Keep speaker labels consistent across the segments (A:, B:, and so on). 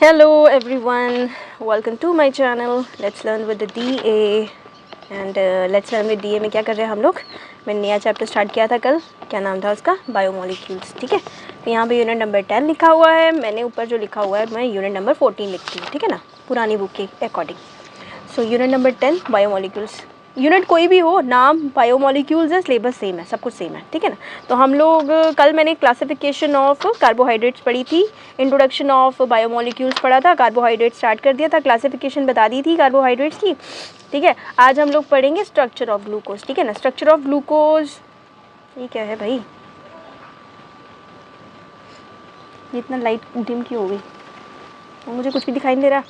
A: Hello everyone, welcome to my channel. Let's learn with the DA and let's learn with DA में क्या कर रहे हैं हम लोग। मैंने नया चैप्टर स्टार्ट किया था कल, क्या नाम था उसका, बायोमोलिक्यूल्स। ठीक है, तो यहाँ पे यूनिट नंबर 10 लिखा हुआ है। मैंने ऊपर जो लिखा हुआ है मैं यूनिट नंबर 14 लिखती हूँ, ठीक है ना, पुरानी बुक के according. So unit number 10 biomolecules. Unit कोई भी हो, नाम बायोमोलिक्यूल्स है, सिलेबस सेम है, सब कुछ सेम है, ठीक है ना। तो हम लोग कल मैंने क्लासिफिकेशन ऑफ कार्बोहाइड्रेट्स पढ़ी थी, इंट्रोडक्शन ऑफ बायोमोलिक्यूल्स पढ़ा था, कार्बोहाइड्रेट स्टार्ट कर दिया था, क्लासिफिकेशन बता दी थी कार्बोहाइड्रेट्स की। ठीक है, आज हम लोग पढ़ेंगे स्ट्रक्चर ऑफ ग्लूकोज, ठीक है ना। स्ट्रक्चर ऑफ ग्लूकोज, ये क्या है भाई, ये इतना लाइट डिम क्यों हो गई, मुझे कुछ भी दिखाई नहीं दे रहा।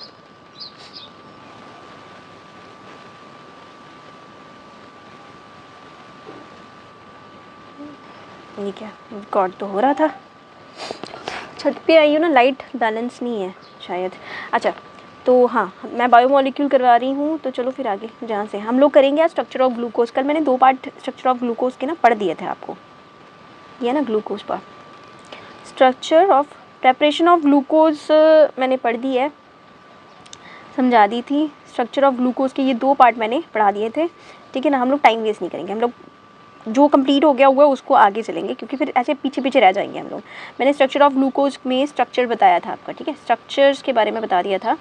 A: ये क्या, रिकॉर्ड तो हो रहा था। छत पे आई हूँ ना, लाइट बैलेंस नहीं है शायद। अच्छा, तो हाँ, मैं बायोमोलिक्यूल करवा रही हूँ, तो चलो फिर आगे जहाँ से हम लोग करेंगे आज स्ट्रक्चर ऑफ ग्लूकोज। कल मैंने 2 पार्ट स्ट्रक्चर ऑफ ग्लूकोज के ना पढ़ दिए थे आपको, ये ना ग्लूकोज पर structure of preparation of glucose मैंने पढ़ दी है, समझा दी थी। स्ट्रक्चर ऑफ ग्लूकोज के ये 2 पार्ट मैंने पढ़ा दिए थे, ठीक है ना। हम लोग टाइम वेस्ट नहीं करेंगे, हम लोग जो कंप्लीट हो गया हुआ है उसको आगे चलेंगे, क्योंकि फिर ऐसे पीछे पीछे रह जाएंगे हम लोग। मैंने स्ट्रक्चर ऑफ ग्लूकोज में स्ट्रक्चर बताया था आपका, ठीक है, स्ट्रक्चर्स के बारे में बता दिया था,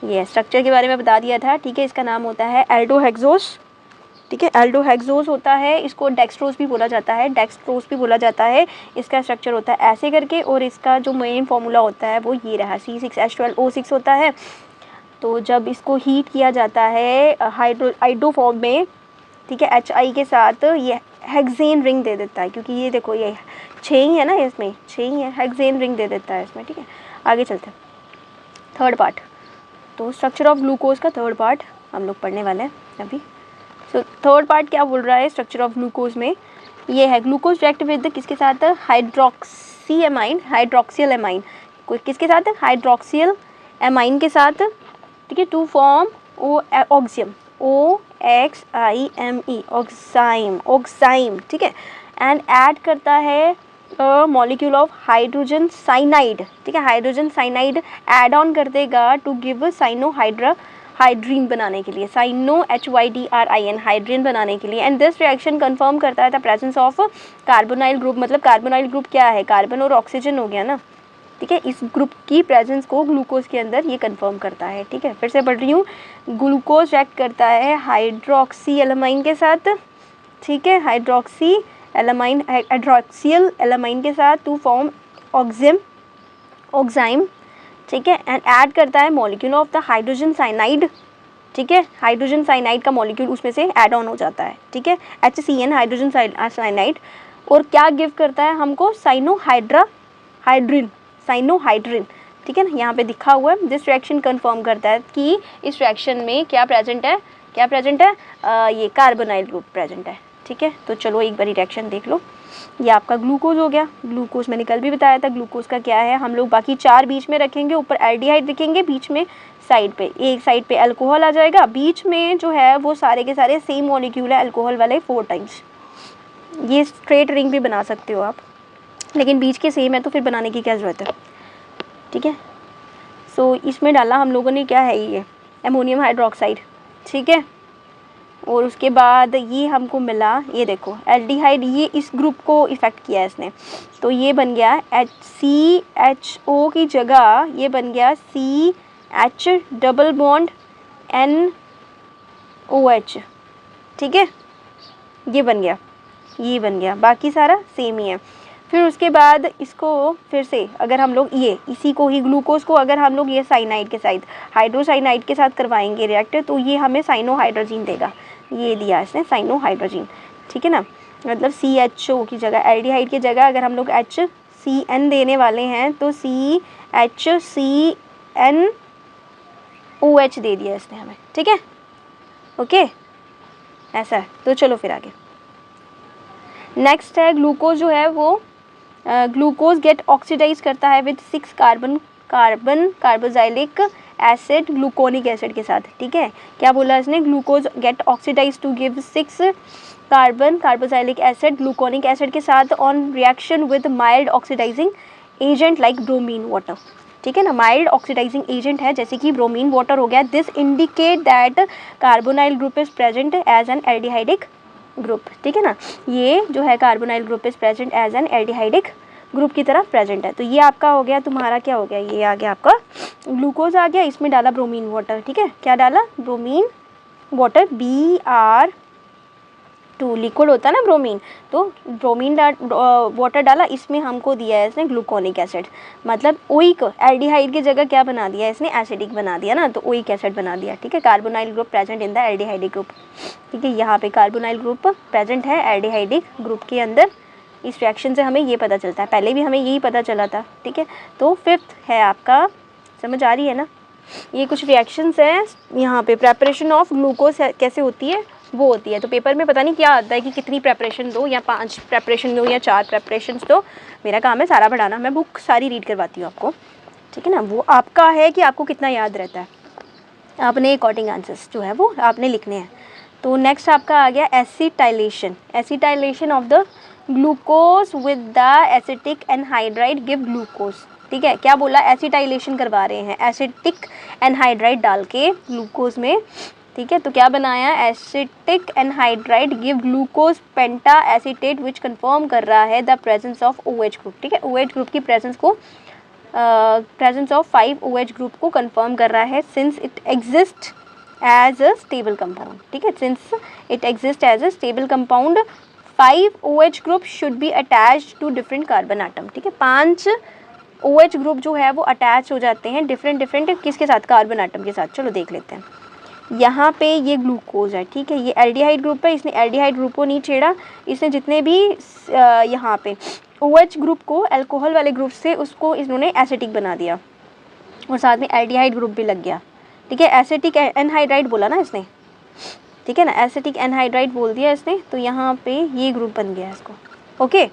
A: ये स्ट्रक्चर के बारे में बता दिया था, ठीक है। इसका नाम होता है एल्डोहेक्सोस, ठीक है, एल्डोहेक्सोस होता है, इसको डेक्सट्रोज भी बोला जाता है, डेक्सट्रोज भी बोला जाता है। इसका स्ट्रक्चर होता है ऐसे करके, और इसका जो मेन फॉर्मूला होता है वो ये रहा, C6H12O6 होता है। तो जब इसको हीट किया जाता है हाइड्रो फॉर्म में, ठीक है, HI के साथ, ये हेक्सेन रिंग दे देता है, क्योंकि ये देखो ये 6 ही है ना, इसमें 6 ही है, हेक्सेन रिंग दे देता है इसमें, ठीक है। आगे चलते हैं, थर्ड पार्ट। तो स्ट्रक्चर ऑफ ग्लूकोज का थर्ड पार्ट हम लोग पढ़ने वाले हैं अभी। सो थर्ड पार्ट क्या बोल रहा है स्ट्रक्चर ऑफ ग्लूकोज में, ये है ग्लूकोज रिएक्ट विद किसके साथ, हाइड्रोक्सीएमाइन, हाइड्रोक्सियल एमाइन, कोई किसके साथ, हाइड्रोक्सियल एमाइन के साथ, ठीक है, to form oxime, OXIME, oxime, oxime, ठीक है। एंड ऐड करता है मॉलिक्यूल ऑफ हाइड्रोजन साइनाइड, ठीक है, हाइड्रोजन साइनाइड ऐड ऑन कर देगा टू गिव हाइड्रीन बनाने के लिए, HYDRIN, हाइड्रीन बनाने के लिए। एंड दिस रिएक्शन कंफर्म करता है the presence of carbonyl group, मतलब कार्बोनाइल ग्रुप क्या है, कार्बन और ऑक्सीजन हो गया ना, ठीक है। इस ग्रुप की प्रेजेंस को ग्लूकोज के अंदर ये कंफर्म करता है, ठीक है। फिर से पढ़ रही हूँ, ग्लूकोज रिएक्ट करता है हाइड्रोक्सी एलामाइन के साथ, ठीक है, हाइड्रोक्सियल एलामाइन के साथ टू फॉर्म ऑक्साइम, ठीक है। एंड ऐड करता है molecule of the hydrogen cyanide, ठीक है, हाइड्रोजन साइनाइड का मॉलिक्यूल उसमें से ऐड ऑन हो जाता है, ठीक है, HCN, हाइड्रोजन साइनाइड। और क्या गिव करता है हमको, साइनोहाइड्रिन, ठीक है ना, यहाँ पे दिखा हुआ है। दिस रिएक्शन कंफर्म करता है कि इस रिएक्शन में क्या प्रेजेंट है, ये कार्बोनाइल ग्रुप प्रेजेंट है, ठीक है। तो चलो एक बार रिएक्शन देख लो। ये आपका ग्लूकोज हो गया, ग्लूकोज मैंने कल भी बताया था, ग्लूकोज का क्या है, हम लोग बाकी 4 बीच में रखेंगे, ऊपर एल्डिहाइड रखेंगे, बीच में साइड पे, एक साइड पे अल्कोहल आ जाएगा, बीच में जो है वो सारे के सारे सेम मॉलिक्यूल है अल्कोहल वाले 4 टाइम्स। ये स्ट्रेट रिंग भी बना सकते हो आप, लेकिन बीच के सेम है तो फिर बनाने की क्या ज़रूरत है, ठीक है। सो इसमें डाला हम लोगों ने, क्या है ये, अमोनियम हाइड्रोक्साइड, ठीक है। और उसके बाद ये हमको मिला, ये देखो एल्डिहाइड, ये इस ग्रुप को इफ़ेक्ट किया है इसने, तो ये बन गया CHO की जगह ये बन गया CH डबल बॉन्ड NOH, ठीक है, ये बन गया, बाकी सारा सेम ही है। फिर उसके बाद इसको फिर से अगर हम लोग ये इसी को ही ग्लूकोज को अगर हम लोग ये साइनाइड के साथ, हाइड्रोसाइनाइड के साथ करवाएंगे रिएक्ट, तो ये हमें साइनोहाइड्रोजिन देगा, ये दिया इसने साइनोहाइड्रोजिन, ठीक है ना। मतलब CHO की जगह, एल्डिहाइड की जगह अगर हम लोग HCN देने वाले हैं तो CHCNOH दे दिया इसने हमें, ठीक है, ओके, ऐसा है। तो चलो फिर आगे, नेक्स्ट है ग्लूकोज जो है वो ग्लूकोज गेट ऑक्सीडाइज करता है with 6 carboxylic acid gluconic acid के साथ, ठीक है। क्या बोला इसने, glucose get oxidise to give 6 carboxylic acid gluconic acid के साथ on reaction with mild oxidising agent like bromine water, ठीक है ना, माइल्ड ऑक्सीडाइजिंग एजेंट है, जैसे कि ब्रोमीन वाटर हो गया। This indicate that carbonyl group is present as an aldehydic group, ठीक है ना, ये जो है carbonyl group is present as an aldehydic group की तरह प्रेजेंट है। तो ये आपका हो गया तुम्हारा, क्या हो गया, ये आ गया आपका ग्लूकोज आ गया, इसमें डाला ब्रोमीन वाटर, ठीक है, क्या डाला, ब्रोमीन वाटर, Br2 लिक्विड होता है ना ब्रोमीन, तो ब्रोमीन वाटर डाला, इसमें हमको दिया है इसने ग्लूकोनिक एसिड, मतलब ओइक, एल्डिहाइड की जगह क्या बना दिया है इसने, एसिडिक बना दिया ना, तो ओइक एसिड बना दिया, ठीक है। Carbonyl group present in the aldehydic group, ठीक है, यहाँ पे कार्बोनाइल ग्रुप प्रेजेंट है एल्डिहाइडिक ग्रुप के अंदर। इस रिएक्शन से हमें ये पता चलता है, पहले भी हमें यही पता चला था, ठीक है। तो फिफ्थ है आपका, समझ आ रही है ना, ये कुछ रिएक्शंस हैं यहाँ पे। प्रेपरेशन ऑफ ग्लूकोज कैसे होती है, वो होती है, तो पेपर में पता नहीं क्या आता है कि कितनी प्रेपरेशन दो, या 5 प्रेपरेशन दो या 4 प्रेपरेशन दो, मेरा काम है सारा पढ़ाना, मैं बुक सारी रीड करवाती हूँ आपको, ठीक है ना। वो आपका है कि आपको कितना याद रहता है, आपने अकॉर्डिंग आंसर्स जो है वो आपने लिखने हैं। तो नेक्स्ट आपका आ गया acetylation, acetylation of the glucose with the acetic anhydride give glucose, ठीक है, क्या बोला, एसिटाइलेशन करवा रहे हैं एसिटिक एनहाइड्राइड डाल के ग्लूकोज में, ठीक है, तो क्या बनाया, acetic anhydride give glucose penta acetate which confirm कर रहा है the presence of OH group, ठीक है, OH ग्रुप की प्रेजेंस को, प्रेजेंस ऑफ 5 OH ग्रुप को कंफर्म कर रहा है, since it exist as a stable compound, ठीक है, since it exist as a stable compound 5 OH group should be attached to different carbon atom, ठीक है, 5 OH ग्रुप जो है वो अटैच हो जाते हैं डिफरेंट किसके साथ, कार्बन आटम के साथ। चलो देख लेते हैं, यहाँ पे ये ग्लूकोज है, ठीक है, ये एल्डिहाइड ग्रुप है, इसने एल्डिहाइड ग्रुप को नहीं छेड़ा, इसने जितने भी यहाँ पे OH ग्रुप को अल्कोहल वाले ग्रुप से उसको इन्होंने एसिटिक बना दिया, और साथ में एल्डिहाइड ग्रुप भी लग गया, ठीक है, एसिटिक एनहाइड्राइड बोला ना इसने, ठीक है ना, एसिटिक एनहाइड्राइड बोल दिया इसने, तो यहाँ पे ये ग्रुप बन गया इसको। ओके,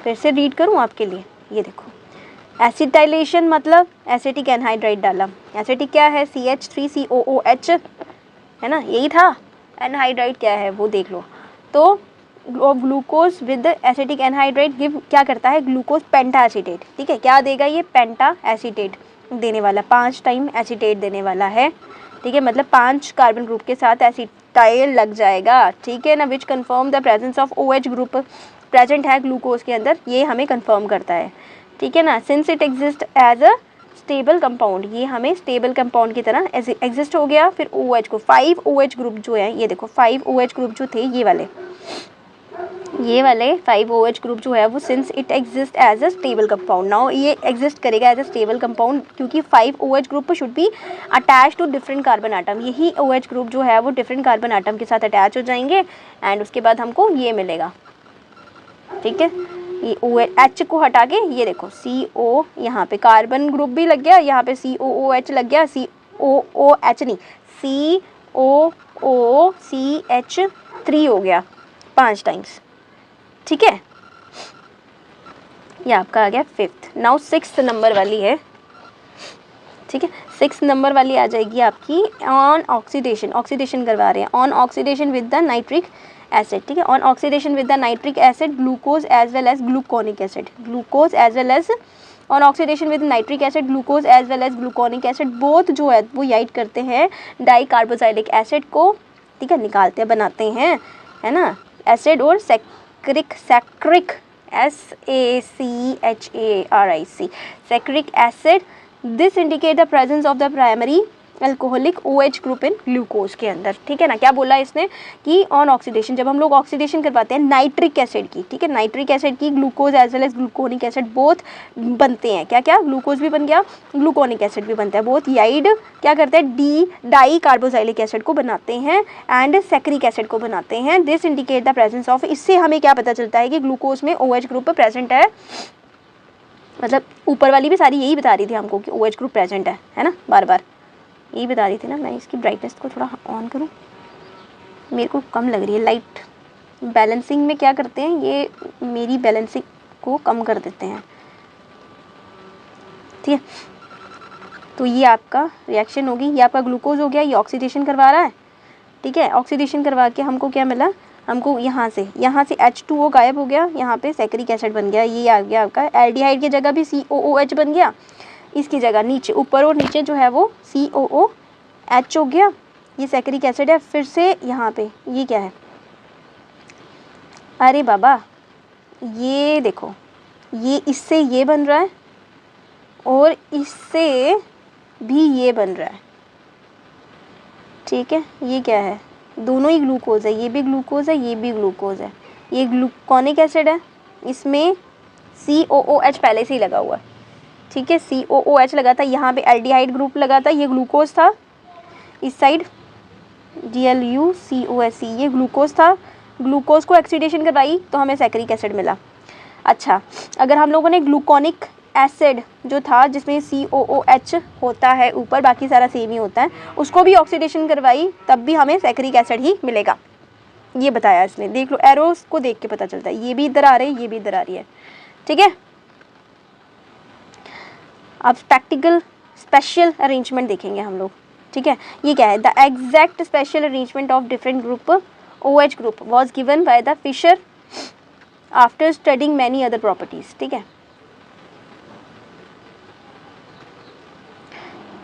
A: फिर से रीड करूँ आपके लिए, ये देखो, एसिटाइलेशन मतलब एसिटिक एनहाइड्राइड डाला, एसिटिक क्या है, CH3COOH है ना, यही था, एनहाइड्राइड क्या है वो देख लो। तो glucose with acetic anhydride give क्या करता है, ग्लूकोज पेंटा एसीटेट, ठीक है, क्या देगा ये, पेंटा एसीटेट देने वाला, 5 टाइम एसीटेट देने वाला है, ठीक है, मतलब 5 कार्बन ग्रुप के साथ एसिटाइल लग जाएगा, ठीक है ना, which confirm the presence of OH group present है ग्लूकोज के अंदर, ये हमें कन्फर्म करता है, ठीक है ना, since it exist as a stable compound, ये हमें स्टेबल कंपाउंड की तरह एग्जिस्ट हो गया। फिर OH को 5 OH ग्रुप जो है, ये देखो 5 OH ग्रुप जो थे ये वाले 5 OH ग्रुप जो है वो since it exist as a stable compound, now ये एग्जिस्ट करेगा एज अ स्टेबल कंपाउंड, क्योंकि 5 OH group should be attach to different carbon atom, यही OH ग्रुप जो है वो डिफरेंट कार्बन आटम के साथ अटैच हो जाएंगे, एंड उसके बाद हमको ये मिलेगा, ठीक है, ये OH को हटा के ये देखो CO, यहाँ पे कार्बन ग्रुप भी लग गया, यहाँ पे COOH लग गया, COOH नहीं COOCH3 हो गया 5 टाइम्स, ठीक है, ये आपका आ गया 5th। नाउ 6th नंबर वाली है, ठीक है, 6th नंबर वाली आ जाएगी आपकी ऑन ऑक्सीडेशन, ऑक्सीडेशन करवा रहे हैं, on oxidation with the nitric acid, ठीक है, on oxidation with the nitric acid glucose as well as gluconic acid, glucose as well as on oxidation with nitric acid glucose as well as gluconic acid both जो है वो याइड करते हैं di carboxylic acid को, ठीक है, निकालते हैं, बनाते हैं, है ना, एसिड और saccharic SACHARIC saccharic acid, this indicate the presence of the primary alcoholic OH group in glucose के अंदर, ठीक है ना। क्या बोला इसने कि ऑन ऑक्सीडेशन, जब हम लोग ऑक्सीडेशन करवाते हैं नाइट्रिक एसिड की, ठीक है, नाइट्रिक एसिड की glucose as well as gluconic acid both बनते हैं, क्या क्या, ग्लूकोज भी बन गया, ग्लूकोनिक एसिड भी बनता है, बोथ याइड क्या करते हैं, डाई कार्बोक्सिलिक एसिड को बनाते हैं एंड सैक्रिक एसिड को बनाते हैं, this indicate the presence of, इससे हमें क्या पता चलता है कि ग्लूकोज में OH ग्रुप प्रेजेंट है, मतलब ऊपर वाली भी सारी यही बता रही थी हमको कि OH ग्रुप प्रेजेंट है ना, बार बार यही बता रही थी ना। मैं इसकी ब्राइटनेस को थोड़ा ऑन करूं, मेरे को कम लग रही है लाइट, बैलेंसिंग में क्या करते हैं ये मेरी बैलेंसिंग को कम कर देते हैं, ठीक है। तो ये आपका रिएक्शन होगी, ये आपका ग्लूकोज हो गया, ये ऑक्सीडेशन करवा रहा है, ठीक है, ऑक्सीडेशन करवा के हमको क्या मिला, हमको यहाँ से H2O गायब हो गया, यहाँ पे सैक्रिक एसिड बन गया, ये आ गया आपका एल्डिहाइड की जगह भी COOH बन गया, इसकी जगह नीचे, ऊपर और नीचे जो है वो COOH हो गया, ये सैकरिक एसिड है। फिर से यहाँ पे ये क्या है, अरे बाबा ये देखो, ये इससे ये बन रहा है और इससे भी ये बन रहा है, ठीक है। ये क्या है, दोनों ही ग्लूकोज है, ये भी ग्लूकोज है, ये भी ग्लूकोज है। ये ग्लूकोनिक एसिड है, इसमें COOH पहले से ही लगा हुआ है, ठीक है। COOH लगा था, यहाँ पे एल्डिहाइड ग्रुप लगा था, ये ग्लूकोज था। इस साइड GLUCOSE ये ग्लूकोज था। ग्लूकोज को ऑक्सीडेशन करवाई तो हमें सैकरिक एसिड मिला। अच्छा, अगर हम लोगों ने ग्लूकोनिक एसिड जो था जिसमें COOH होता है ऊपर, बाकी सारा सेम ही होता है, उसको भी ऑक्सीडेशन करवाई तब भी हमें सैकरिक एसिड ही मिलेगा, ये बताया इसने। देख लो, एरोस को देख के पता चलता है, ये भी इधर आ रहे हैं, ये भी इधर आ रही है, ठीक है। अब प्रैक्टिकल स्पेशल अरेंजमेंट देखेंगे हम लोग, ठीक है। ये क्या है, the exact special arrangement of different group OH group was given by the Fischer after studying many other properties, ठीक है।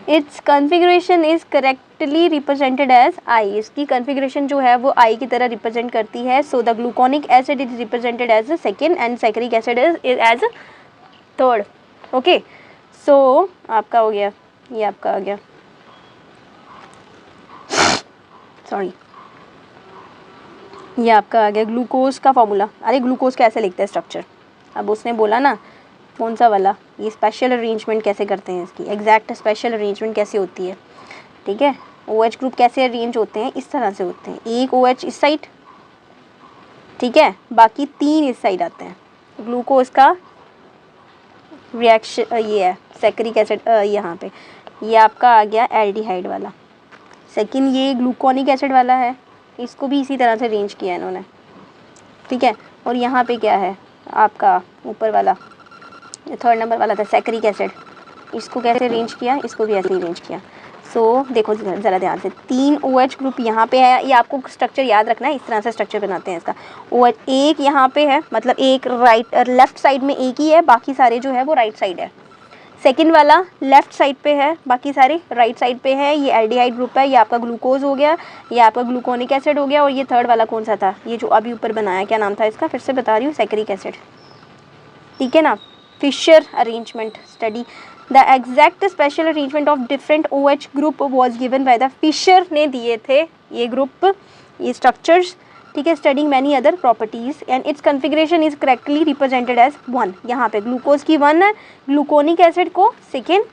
A: Its configuration is correctly represented as I, इसकी कन्फिग्रेशन जो है वो I की तरह रिप्रेजेंट करती है। So the gluconic acid is represented as second and saccharic acid is as third, okay. सो आपका हो गया, ये आपका आ गया, सॉरी, ये आपका आ गया ग्लूकोज का फॉर्मूला। अरे ग्लूकोज कैसे लिखते हैं स्ट्रक्चर, अब उसने बोला ना कौन सा वाला, ये स्पेशल अरेंजमेंट कैसे करते हैं, इसकी एग्जैक्ट स्पेशल अरेंजमेंट कैसे होती है, ठीक है। OH ग्रुप कैसे अरेंज होते हैं, इस तरह से होते हैं, एक OH इस साइड, ठीक है, बाकी 3 इस साइड आते हैं। ग्लूकोज का रिएक्शन ये है सैकरिक एसिड, यहाँ पे ये आपका आ गया एल्डिहाइड वाला। सेकंड ये ग्लूकोनिक एसिड वाला है, इसको भी इसी तरह से अरेंज किया है इन्होंने, ठीक है। और यहाँ पे क्या है आपका ऊपर वाला, थर्ड नंबर वाला था सैकरिक एसिड, इसको कैसे अरेंज किया, इसको भी ऐसे अरेंज किया। सो देखो ज़रा ध्यान से, 3 OH ग्रुप यहाँ पे है, ये आपको स्ट्रक्चर याद रखना है, इस तरह से स्ट्रक्चर बनाते हैं इसका। OH एक यहाँ पे है, मतलब एक राइट लेफ्ट साइड में एक ही है, बाकी सारे जो है वो राइट साइड है। सेकंड वाला लेफ्ट साइड पे है, बाकी सारे राइट साइड पे है। ये एल्डिहाइड ग्रुप है, ये आपका ग्लूकोज हो गया, ये आपका ग्लूकोनिक एसिड हो गया। और ये थर्ड वाला कौन सा था, ये जो अभी ऊपर बनाया, क्या नाम था इसका, फिर से बता रही हूँ, सैकरिक एसिड, ठीक है ना। Fischer arrangement study the exact special arrangement of different OH group was given by the Fischer ने दिए थे ये ग्रुप, ये स्ट्रक्चर्स, ठीक है। Studying many other properties and its configuration is correctly represented as 1, यहाँ पे ग्लूकोज की 1 है, ग्लूकोनिक एसिड को सेकेंड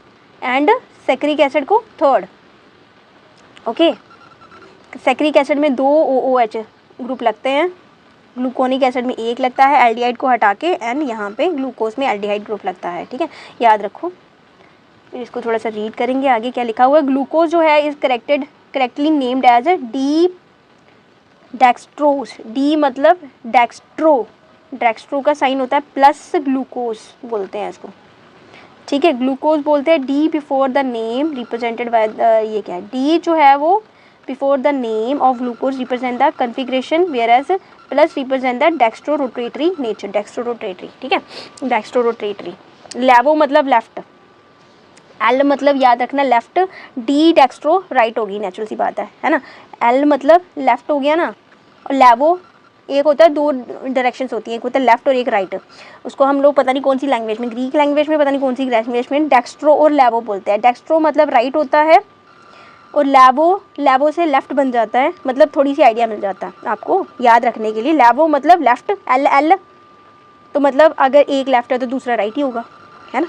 A: एंड सैकरिक एसिड को थर्ड, ओके। सैकरिक एसिड में 2 OOH ग्रुप लगते हैं, ग्लूकोनिक एसिड में 1 लगता है, एल्डिहाइड को हटा के, एंड यहाँ पे ग्लूकोज में एल्डिहाइड ग्रुप लगता है, ठीक है, याद रखो। फिर इसको थोड़ा सा रीड करेंगे, आगे क्या लिखा हुआ है। ग्लूकोज जो है is correctly named as D dextrose, D मतलब डेक्सट्रो, डेक्सट्रो का साइन होता है प्लस ग्लूकोज बोलते हैं इसको, ठीक है। ग्लूकोज बोलते हैं D before the name represented by ये क्या है, डी जो है वो before the name of glucose represent the configuration, whereas plus represent the dextro rotatory nature, dextro rotatory, ठीक है, डेक्स्ट्रो रोटेटरी। लेवो मतलब लेफ्ट, एल मतलब याद रखना लेफ्ट, डी डेक्स्ट्रो राइट होगी, नेचुरल सी बात है ना। एल मतलब लेफ्ट हो गया ना, और लेवो एक होता है, 2 डायरेक्शंस होती हैं, एक होता है लेफ्ट और एक राइट। उसको हम लोग पता नहीं कौन सी लैंग्वेज में, ग्रीक लैंग्वेज में, पता नहीं कौन सी लैंग्वेज में डेक्स्ट्रो और लेवो बोलते हैं। डेक्स्ट्रो मतलब राइट होता है और लेवो से लेफ्ट बन जाता है, मतलब थोड़ी सी आइडिया मिल जाता है आपको याद रखने के लिए। लेवो मतलब लेफ्ट, एल तो मतलब अगर एक लेफ्ट है तो दूसरा राइट ही होगा, है ना,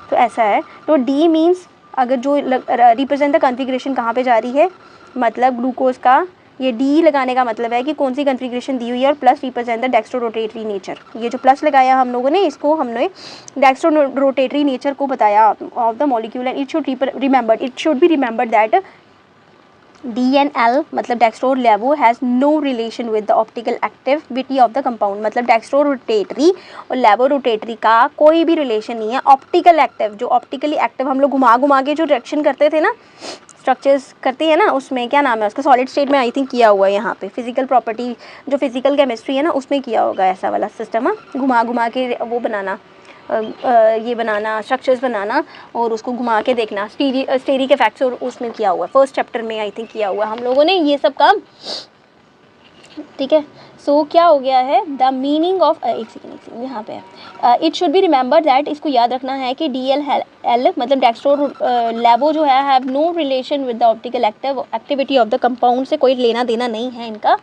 A: तो ऐसा है। तो डी मीन्स अगर जो रिप्रेजेंट द कॉन्फ़िगरेशन कहाँ पे जा रही है, मतलब ग्लूकोज का ये डी लगाने का मतलब है कि कौन सी कॉन्फ़िगरेशन दी हुई है, और plus represent the dextro rotatory nature. ये जो प्लस लगाया हम लोगों ने, इसको हमने डेक्स्ट्रो रोटेटरी नेचर को बताया of the molecule, and it should be remembered that D and L मतलब dextro laevo has no relation with the optical activity of the compound, मतलब डेक्स्ट्रो रोटेटरी और लेवो रोटेटरी का कोई भी relation नहीं है। ऑप्टिकल एक्टिव, जो optically active हम लोग घुमा घुमा के जो रिएक्शन करते थे ना, स्ट्रक्चर्स करते हैं ना, उसमें क्या नाम है उसका, सॉलिड स्टेट में आई थिंक किया हुआ है, यहाँ पे फिजिकल प्रॉपर्टी जो फिजिकल केमिस्ट्री है ना उसमें किया होगा ऐसा वाला सिस्टम, घुमा घुमा के वो बनाना, ये बनाना, स्ट्रक्चर्स बनाना और उसको घुमा के देखना, स्टेरिक इफेक्ट्स और उसमें किया हुआ है, फर्स्ट चैप्टर में आई थिंक किया हुआ है हम लोगों ने ये सब काम, ठीक है। सो क्या हो गया है, द मीनिंग ऑफ, एक सेकेंड यहाँ पे है, it should be remember that, इसको याद रखना है कि DL मतलब डेक्स्ट्रो लैबो जो है have no relation with the optical activity of the compound, से कोई लेना देना नहीं है इनका।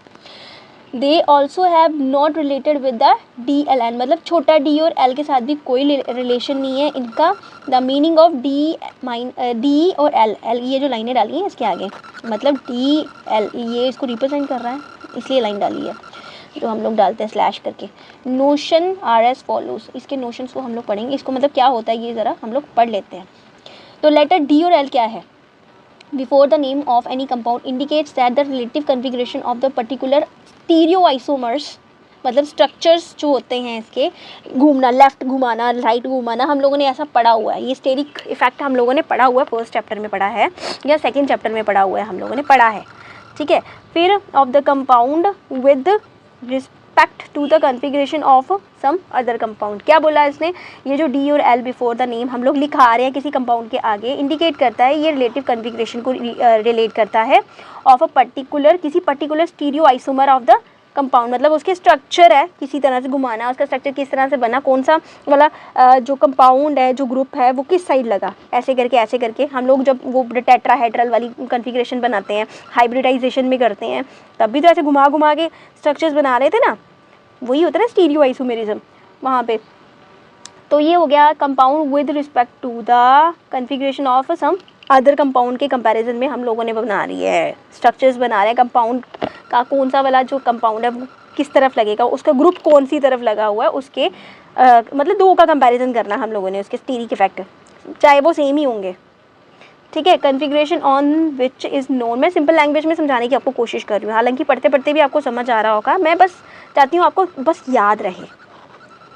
A: They also have not related with the DLN, मतलब छोटा d और l के साथ भी कोई रिलेशन नहीं है इनका। द मीनिंग ऑफ D और L ये जो लाइनें डाली हैं इसके आगे, मतलब DL ये इसको रिप्रेजेंट कर रहा है, इसलिए लाइन डाली है जो हम लोग डालते हैं स्लैश करके। नोशन आर एज फॉलोज, इसके नोशंस को हम लोग पढ़ेंगे, इसको मतलब क्या होता है ये ज़रा हम लोग पढ़ लेते हैं। तो लेटर D और L क्या है, before the name of any compound indicates that the relative configuration of the particular stereoisomers, मतलब स्ट्रक्चर्स जो होते हैं इसके, घूमना, लेफ्ट घुमाना, राइट घुमाना, हम लोगों ने ऐसा पढ़ा हुआ है, ये स्टेरिक इफेक्ट हम लोगों ने पढ़ा हुआ है, फर्स्ट चैप्टर में पढ़ा है या सेकेंड चैप्टर में पढ़ा हुआ है, हम लोगों ने पढ़ा है, ठीक है। फिर of the compound with respect to the configuration of some other compound, क्या बोला इसने, ये जो D और L बिफोर द नेम हम लोग लिखा रहे हैं किसी कंपाउंड के आगे, इंडिकेट करता है, ये रिलेटिव कन्फिगरेशन को रिलेट करता है ऑफ अ पर्टिकुलर, किसी particular stereo isomer of the compound, मतलब उसके स्ट्रक्चर है, किसी तरह से घुमाना, उसका स्ट्रक्चर किस तरह से बना, कौन सा वाला जो कंपाउंड है, जो ग्रुप है वो किस साइड लगा, ऐसे करके हम लोग जब वो टेट्राहेड्रल वाली कन्फिगरेशन बनाते हैं, हाइब्रिडाइजेशन में करते हैं, तब भी तो ऐसे घुमा घुमा के स्ट्रक्चर्स बना रहे थे ना, वही होता है ना स्टीरियो आइसोमेरिज्म वहाँ पे। तो ये हो गया compound with respect to the configuration of some other compound के कंपैरिजन में हम लोगों ने बना रही है, स्ट्रक्चर्स बना रहे हैं कंपाउंड का, कौन सा वाला जो कंपाउंड है वो किस तरफ लगेगा, उसका ग्रुप कौन सी तरफ लगा हुआ है, उसके मतलब दो का कंपैरिजन करना हम लोगों ने, उसके स्टीरिक इफेक्ट चाहे वो सेम ही होंगे, ठीक है। Configuration on which is known, मैं सिंपल लैंग्वेज में समझाने की आपको कोशिश कर रही हूँ, हालांकि पढ़ते पढ़ते भी आपको समझ आ रहा होगा, मैं बस चाहती हूँ आपको बस याद रहे,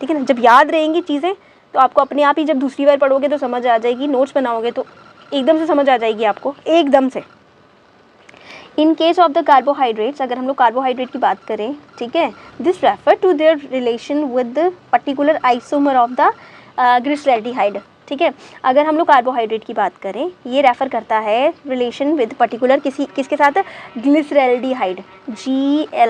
A: ठीक है ना। जब याद रहेंगी चीज़ें तो आपको अपने आप ही जब दूसरी बार पढ़ोगे तो समझ आ जाएगी, नोट्स बनाओगे तो एकदम से समझ आ जाएगी आपको, एकदम से। In case of the carbohydrates, अगर हम लोग कार्बोहाइड्रेट की बात करें, ठीक है, this refer to their relation with particular isomer of the glyceraldehyde, ठीक है। अगर हम लोग कार्बोहाइड्रेट की बात करें, ये रेफ़र करता है रिलेशन विद पर्टिकुलर किसके साथ, ग्लिसरैल्डिहाइड, GLYCERALEDEHYDE,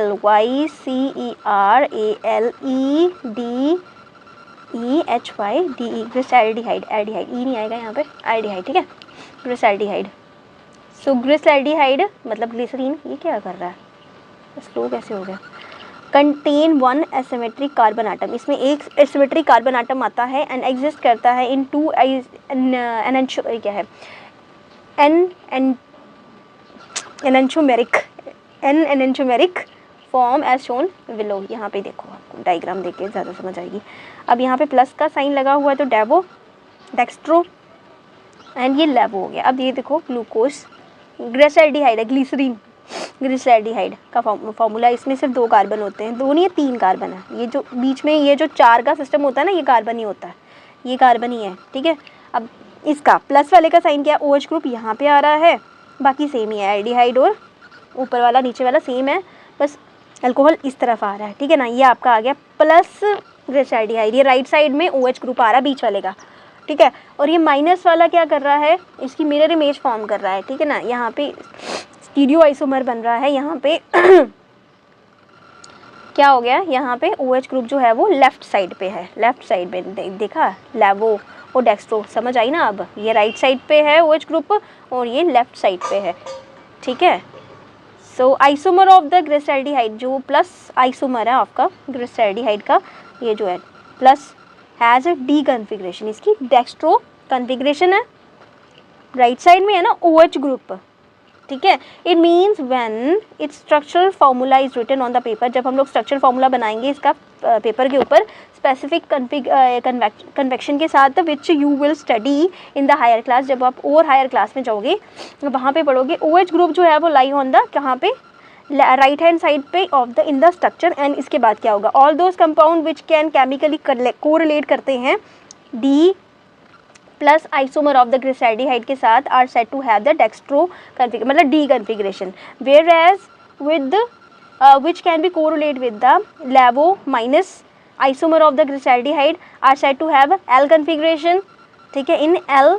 A: ग्लिसरैल्डिहाइड, एल्डिहाइड, ई नहीं आएगा यहाँ पे, एल्डिहाइड, ठीक है, ग्लिसरैल्डिहाइड। सो ग्लिसरैल्डिहाइड मतलब ग्लिसरीन, ये क्या कर रहा है, स्लो कैसे हो गया, contain one asymmetric carbon atom, इसमें एक एसिमेट्रिक कार्बन आटम आता है एंड एग्जिस्ट करता है इन टू क्या है एनेंचोमेरिक फॉर्म एज शोन बिलो, यहाँ पे देखो, आपको डायग्राम देख के ज़्यादा समझ आएगी। अब यहाँ पे प्लस का साइन लगा हुआ है तो डेक्स्ट्रो एंड ये लैबो हो गया। अब ये देखो ग्लूकोज, ग्लिसरैल्डिहाइड है, ग्लिसरैल्डिहाइड का फॉर्मूला, इसमें सिर्फ 2 कार्बन होते हैं, 2 नहीं है 3 कार्बन है, ये जो बीच में ये जो 4 का सिस्टम होता है ना, ये कार्बन ही होता है, ये कार्बन ही है, ठीक है। अब इसका प्लस वाले का साइन क्या है, OH ग्रुप यहाँ पे आ रहा है, बाकी सेम ही है, एल्डिहाइड और ऊपर वाला नीचे वाला सेम है, बस अल्कोहल इस तरफ आ रहा है, ठीक है ना। ये आपका आ गया प्लस ग्लिसरैल्डिहाइड, ये राइट साइड में OH ग्रुप आ रहा है बीच वाले का, ठीक है। और ये माइनस वाला क्या कर रहा है, इसकी मिरर इमेज फॉर्म कर रहा है, ठीक है ना। यहाँ पे स्टीरियो आइसोमर बन रहा है, यहाँ पे क्या हो गया, यहाँ पे OH ग्रुप जो है वो लेफ्ट साइड पे है, लेफ्ट साइड में देखा, लैबो और डेक्स्ट्रो, समझ आई ना। अब ये राइट साइड पे है OH ग्रुप और ये लेफ्ट साइड पे है, ठीक है। सो आइसोमर ऑफ द ग्लिसरैल्डिहाइड, जो प्लस आइसोमर है आपका ग्लिसरैल्डिहाइड का, ये जो है plus has a D configuration, इसकी डेक्स्ट्रो कन्फिग्रेशन है, राइट साइड में है ना OH ग्रुप, ठीक है। It means when its structural formula is written on the paper, जब हम लोग स्ट्रक्चरल फार्मूला बनाएंगे इसका पेपर के ऊपर स्पेसिफिक कन्वेक्शन के साथ, which you will study in the higher class, जब आप और हायर क्लास में जाओगे वहाँ पे पढ़ोगे, OH ग्रुप जो है वो लाई ऑन द कहाँ पे, राइट हैंड साइड पे of the in the structure. And इसके बाद क्या होगा, all those compound which can chemically correlate करते हैं D plus isomer of the glyceraldehyde के साथ, are said to have the dextro configuration, मतलब D configuration, whereas with which can be correlate with the laevo minus isomer of the glyceraldehyde are said to have L configuration, ठीक है। In L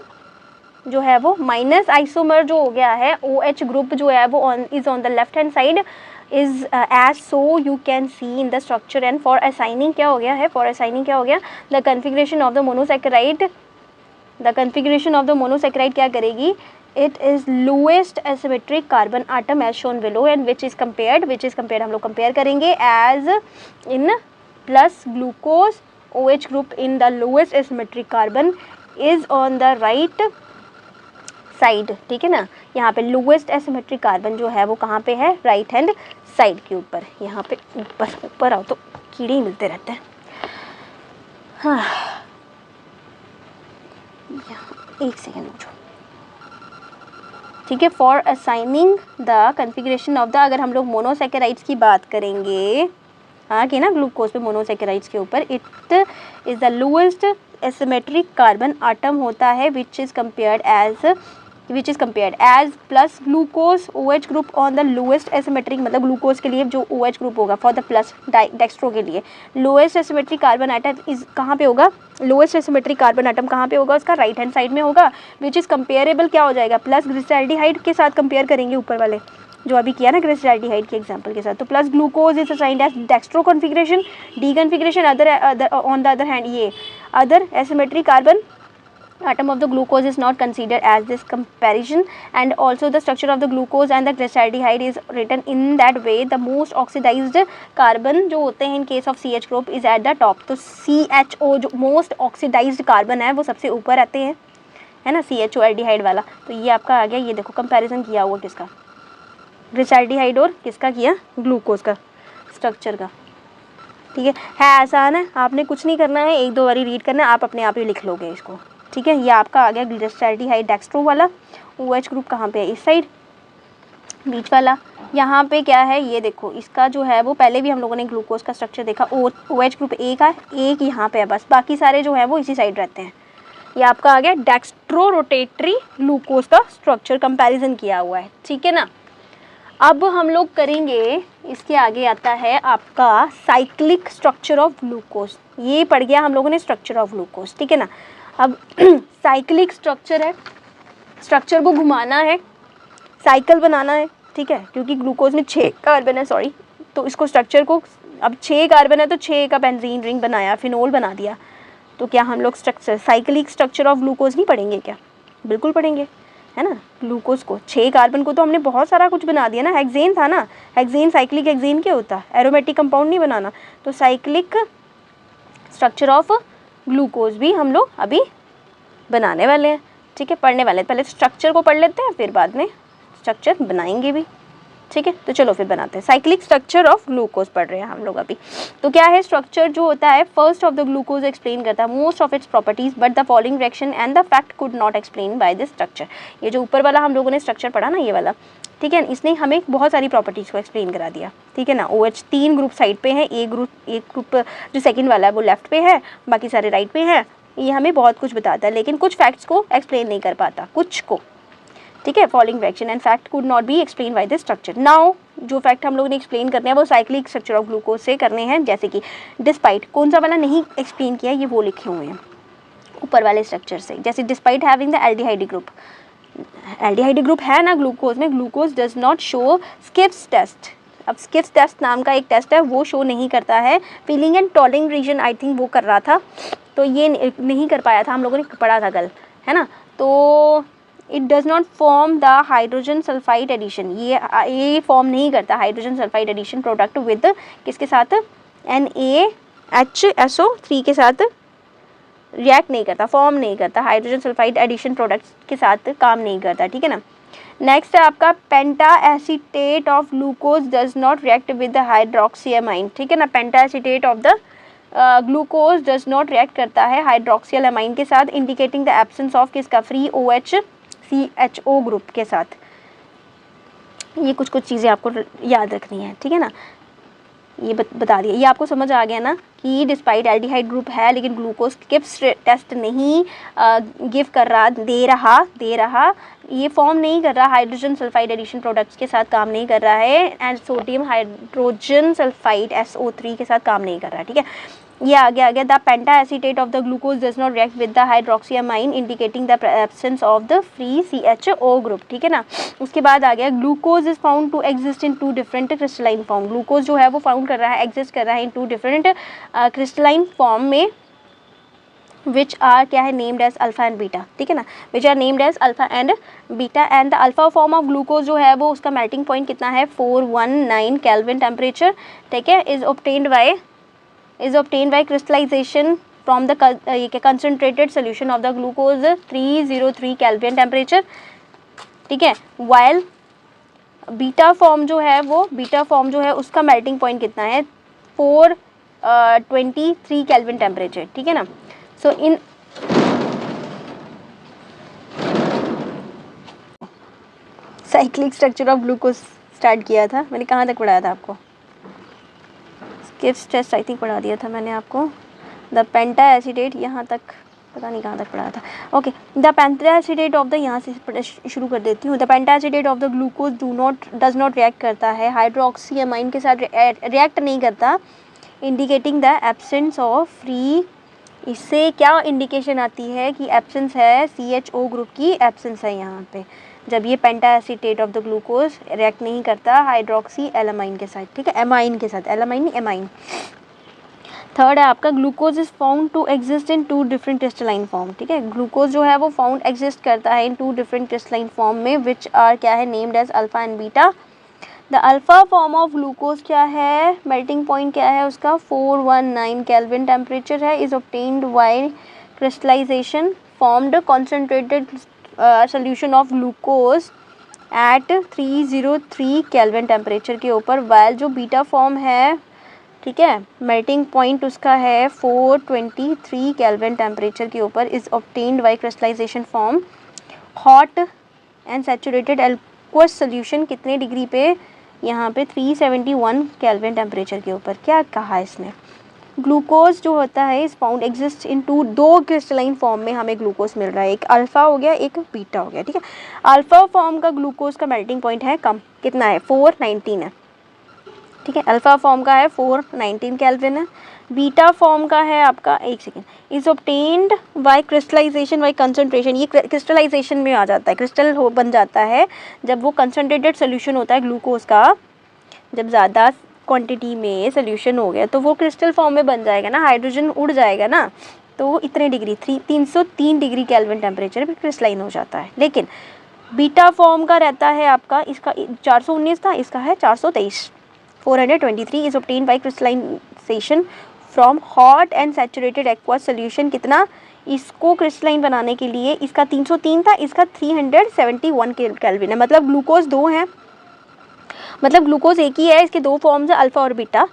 A: जो है वो minus isomer जो हो गया है OH ग्रुप जो है वो is on the left hand side is as so you can see in the structure. And for assigning क्या हो गया है, फॉर असाइनिंग क्या हो गया, the configuration of the monosaccharide, the configuration of the monosaccharide क्या करेगी, it is lowest asymmetric carbon atom as shown below and which is compared हम लोग कंपेयर करेंगे as in plus glucose OH group in the lowest asymmetric carbon is on the right side, ठीक है ना। यहाँ पे लोएस्ट एसिमेट्रिक कार्बन जो है वो कहाँ पे है, राइट हैंड साइड के ऊपर। यहाँ पे ऊपर आओ तो कीड़े ही मिलते रहते हैं। हाँ एक सेकेंड मुझे, ठीक है। For assigning the configuration of the, अगर हम लोग मोनोसैकेराइड्स की बात करेंगे, हाँ कि ना ग्लूकोज पे मोनोसैकेराइड्स के ऊपर, it is the lowest asymmetric carbon atom होता है which is compared as plus glucose OH group on the lowest asymmetric, मतलब ग्लूकोज के लिए जो OH ग्रुप होगा फॉर द प्लस डेक्स्ट्रो के लिए lowest asymmetric carbon atom is कहाँ पे होगा, लोएस्ट एसिमेट्रिक कार्बन आटम कहाँ पे होगा, उसका राइट हैंड साइड में होगा, विच इज़ कंपेयरेबल क्या हो जाएगा, प्लस ग्लिसरॉल्डिहाइड के साथ कंपेयर करेंगे ऊपर वाले जो अभी किया ना ग्लिसरॉल्डिहाइड के एग्जांपल के साथ। तो plus glucose is assigned as dextro configuration, D configuration other on the other hand ये other asymmetric carbon atom of the glucose is not considered as this comparison, and also the structure of the glucose and the glyceraldehyde is written in that way. The most oxidized carbon जो होते हैं in case of CH group is at the top. तो CHO जो most oxidized carbon है वो सबसे ऊपर रहते हैं, है ना, CHO एल्डिहाइड वाला। तो ये आपका आ गया, ये देखो कंपैरिजन किया हुआ किसका, ग्लिसरॉल्डिहाइड और किसका किया, ग्लूकोज का स्ट्रक्चर का, ठीक है आसान है, आपने कुछ नहीं करना है, एक दो बारी रीड करना है, आप अपने आप ही लिख लोगे इसको, ठीक है। ये आपका आ गया ग्लिसरॉल्डिहाइड डेक्स्ट्रो वाला, OH ग्रुप कहाँ पे है, इस साइड बीच वाला। यहाँ पे क्या है ये देखो, इसका जो है वो पहले भी हम लोगों ने ग्लूकोज का स्ट्रक्चर देखा, OH ग्रुप एक है, एक यहाँ पे है बस, बाकी सारे जो है वो इसी साइड रहते हैं। ये आपका आ गया डेक्स्ट्रो रोटेटरी ग्लूकोज का स्ट्रक्चर कंपैरिजन किया हुआ है, ठीक है ना। अब हम लोग करेंगे, इसके आगे आता है आपका साइक्लिक स्ट्रक्चर ऑफ ग्लूकोज। ये पढ़ गया हम लोगों ने स्ट्रक्चर ऑफ ग्लूकोज, ठीक है ना। अब साइक्लिक स्ट्रक्चर है, स्ट्रक्चर को घुमाना है, साइकिल बनाना है, ठीक है, क्योंकि ग्लूकोज में 6 कार्बन है, सॉरी, तो इसको स्ट्रक्चर को, अब 6 कार्बन है तो 6 का बेंजीन रिंग बनाया, फिनोल बना दिया। तो क्या हम लोग structure cyclic structure of glucose नहीं पढ़ेंगे क्या, बिल्कुल पढ़ेंगे, है ना। ग्लूकोज को 6 कार्बन को तो हमने बहुत सारा कुछ बना दिया ना, हेक्सेन था ना, हेक्सेन साइक्लिक हेक्सेन क्या होता है, एरोमेटिक कंपाउंड नहीं बनाना। तो साइक्लिक स्ट्रक्चर ऑफ ग्लूकोज भी हम लोग अभी बनाने वाले हैं, ठीक है, पढ़ने वाले हैं। पहले स्ट्रक्चर को पढ़ लेते हैं, फिर बाद में स्ट्रक्चर बनाएंगे भी, ठीक है। तो चलो फिर बनाते हैं। साइक्लिक स्ट्रक्चर ऑफ ग्लूकोज पढ़ रहे हैं हम लोग अभी। तो क्या है, स्ट्रक्चर जो होता है first of the glucose explain करता है most of its properties, but the following reaction and the fact could not explain by this structure. ये जो ऊपर वाला हम लोगों ने स्ट्रक्चर पढ़ा ना, ये वाला, ठीक है, इसने हमें बहुत सारी प्रॉपर्टीज़ को एक्सप्लेन करा दिया, ठीक है ना। OH 3 ग्रुप साइड पे है, एक ग्रुप जो सेकंड वाला है वो लेफ्ट पे है, बाकी सारे राइट पे है। ये हमें बहुत कुछ बताता है, लेकिन कुछ फैक्ट्स को एक्सप्लेन नहीं कर पाता, कुछ को, ठीक है। Following reaction and fact could not be explain by this structure. Now जो फैक्ट हम लोग ने एक्सप्लेन करने हैं वो साइक्लिक स्ट्रक्चर ऑफ ग्लूकोज से करने हैं, जैसे कि डिस्पाइट, कौन सा वाला नहीं एक्सप्लेन किया, ये वो लिखे हुए हैं ऊपर वाले स्ट्रक्चर से, जैसे despite having the aldehyde group, aldehyde group है ना ग्लूकोज में, glucose does not show Schiff's test. अब स्किप्स टेस्ट नाम का एक टेस्ट है, वो शो नहीं करता है। Feeling and tolling reason I think वो कर रहा था, तो ये नहीं कर पाया था, हम लोगों ने पढ़ा था कल, है ना। तो it does not form the hydrogen sulphide addition, ये फॉर्म नहीं करता hydrogen sulphide addition product with किसके साथ, NaHSO3 के साथ रिएक्ट नहीं करता, फॉर्म नहीं करता, हाइड्रोजन सल्फाइड एडिशन प्रोडक्ट्स के साथ काम नहीं करता, ठीक है ना। नेक्स्ट है आपका penta acetate of glucose does not react with the hydroxylamine, ठीक है ना। Penta acetate of the glucose does not react करता है हाइड्रोक्सियल अमाइन के साथ, इंडिकेटिंग द एब्सेंस ऑफ किसका, फ्री OH CHO ग्रुप के साथ। ये कुछ चीज़ें आपको याद रखनी है, ठीक है ना। ये बता दिया, ये आपको समझ आ गया ना कि डिस्पाइट एल्डिहाइड ग्रुप है लेकिन ग्लूकोज स्किप्स टेस्ट नहीं गिव कर रहा, दे रहा, ये फॉर्म नहीं कर रहा, हाइड्रोजन सल्फाइड एडिशन प्रोडक्ट्स के साथ काम नहीं कर रहा है, and sodium hydrogen sulphide SO3 के साथ काम नहीं कर रहा है, ठीक है। ये आ गया the penta acetate of the glucose does not react with the hydroxylamine indicating the absence of the free CHO group, ठीक है ना। उसके बाद आ गया glucose is found to exist in 2 different crystalline form. Glucose जो है वो फाउंड कर रहा है, एग्जिस्ट कर रहा है इन 2 डिफरेंट क्रिस्टलाइन फॉर्म में, विच आर क्या है named as alpha and beta, ठीक है ना, which are named as alpha and beta. And the alpha form of glucose जो है वो उसका मेल्टिंग पॉइंट कितना है 419 केल्विन टेम्परेचर, ठीक है, is obtained by crystallization from the concentrated solution of the glucose 303 Kelvin temperature, ठीक है। while बीटा फॉर्म जो है उसका मेल्टिंग पॉइंट कितना है 423 केल्विन टेम्परेचर, ठीक है ना। So in cyclic structure of glucose start किया था मैंने, कहाँ तक पढ़ाया था आपको, किड्स टेस्ट आई थिंक पढ़ा दिया था मैंने आपको। द पेंटा एसिडेट यहाँ तक पता नहीं कहाँ तक पढ़ाया था। Okay, the penta acetate of the, यहाँ से शुरू कर देती हूँ। The penta acetate of the glucose does not react करता है हाइड्रोक्सीअमाइन के साथ, रिएक्ट नहीं करता, indicating the absence of free. इससे क्या इंडिकेशन आती है कि एब्सेंस है, CHO ग्रुप की एब्सेंस है यहाँ पे, जब ये penta acetate of the glucose react नहीं करता हाइड्रोक्सी एलामाइन के साथ, ठीक है, एमाइन के साथ, एलामाइन नहीं एमाइन। थर्ड है आपका glucose is found to exist in 2 different crystalline form, ठीक है। ग्लूकोज जो है वो फाउंड एग्जिस्ट करता है इन 2 डिफरेंट क्रिस्टलाइन फॉर्म में, विच आर क्या है named as alpha and beta. The alpha form of glucose क्या है, मेल्टिंग पॉइंट क्या है उसका 419 केल्विन टेम्परेचर है, is obtained by crystallisation formed concentrated solution of glucose at 303 kelvin temperature के ऊपर। वाइल जो बीटा फॉर्म है, ठीक है, मेल्टिंग पॉइंट उसका है 423 केल्विन टेम्परेचर के ऊपर, is obtained by crystallisation form hot and saturated aqueous solution कितने डिग्री पे, यहाँ पे 371 केल्विन टेम्परेचर के ऊपर। क्या कहा इसने, ग्लूकोज जो होता है इस found exist in 2 crystalline form में हमें ग्लूकोज मिल रहा है, एक अल्फा हो गया एक बीटा हो गया, ठीक है। अल्फा फॉर्म का ग्लूकोज का मेल्टिंग पॉइंट है कम, कितना है 419 है, ठीक है, अल्फा फॉर्म का है 419 केल्विन है। बीटा फॉर्म का है आपका, एक second, is obtained by crystallisation by concentration. ये क्रिस्टलाइजेशन में आ जाता है, क्रिस्टल बन जाता है जब वो कंसनट्रेटेड सोल्यूशन होता है ग्लूकोज का, जब ज़्यादा क्वांटिटी में सोल्यूशन हो गया तो वो क्रिस्टल फॉर्म में बन जाएगा ना, हाइड्रोजन उड़ जाएगा ना, तो इतने डिग्री 303 डिग्री केल्विन टेम्परेचर पर क्रिस्टलाइन हो जाता है। लेकिन बीटा फॉर्म का रहता है आपका, इसका 419 था, इसका है 423, 423 is obtained by crystallisation from hot and saturated aqueous solution. कितना, इसको क्रिस्टलाइन बनाने के लिए इसका 303 था, इसका 371 केल्विन है, मतलब ग्लूकोज 2 हैं, मतलब ग्लूकोज एक ही है, इसके 2 फॉर्म्स है अल्फा और बीटा,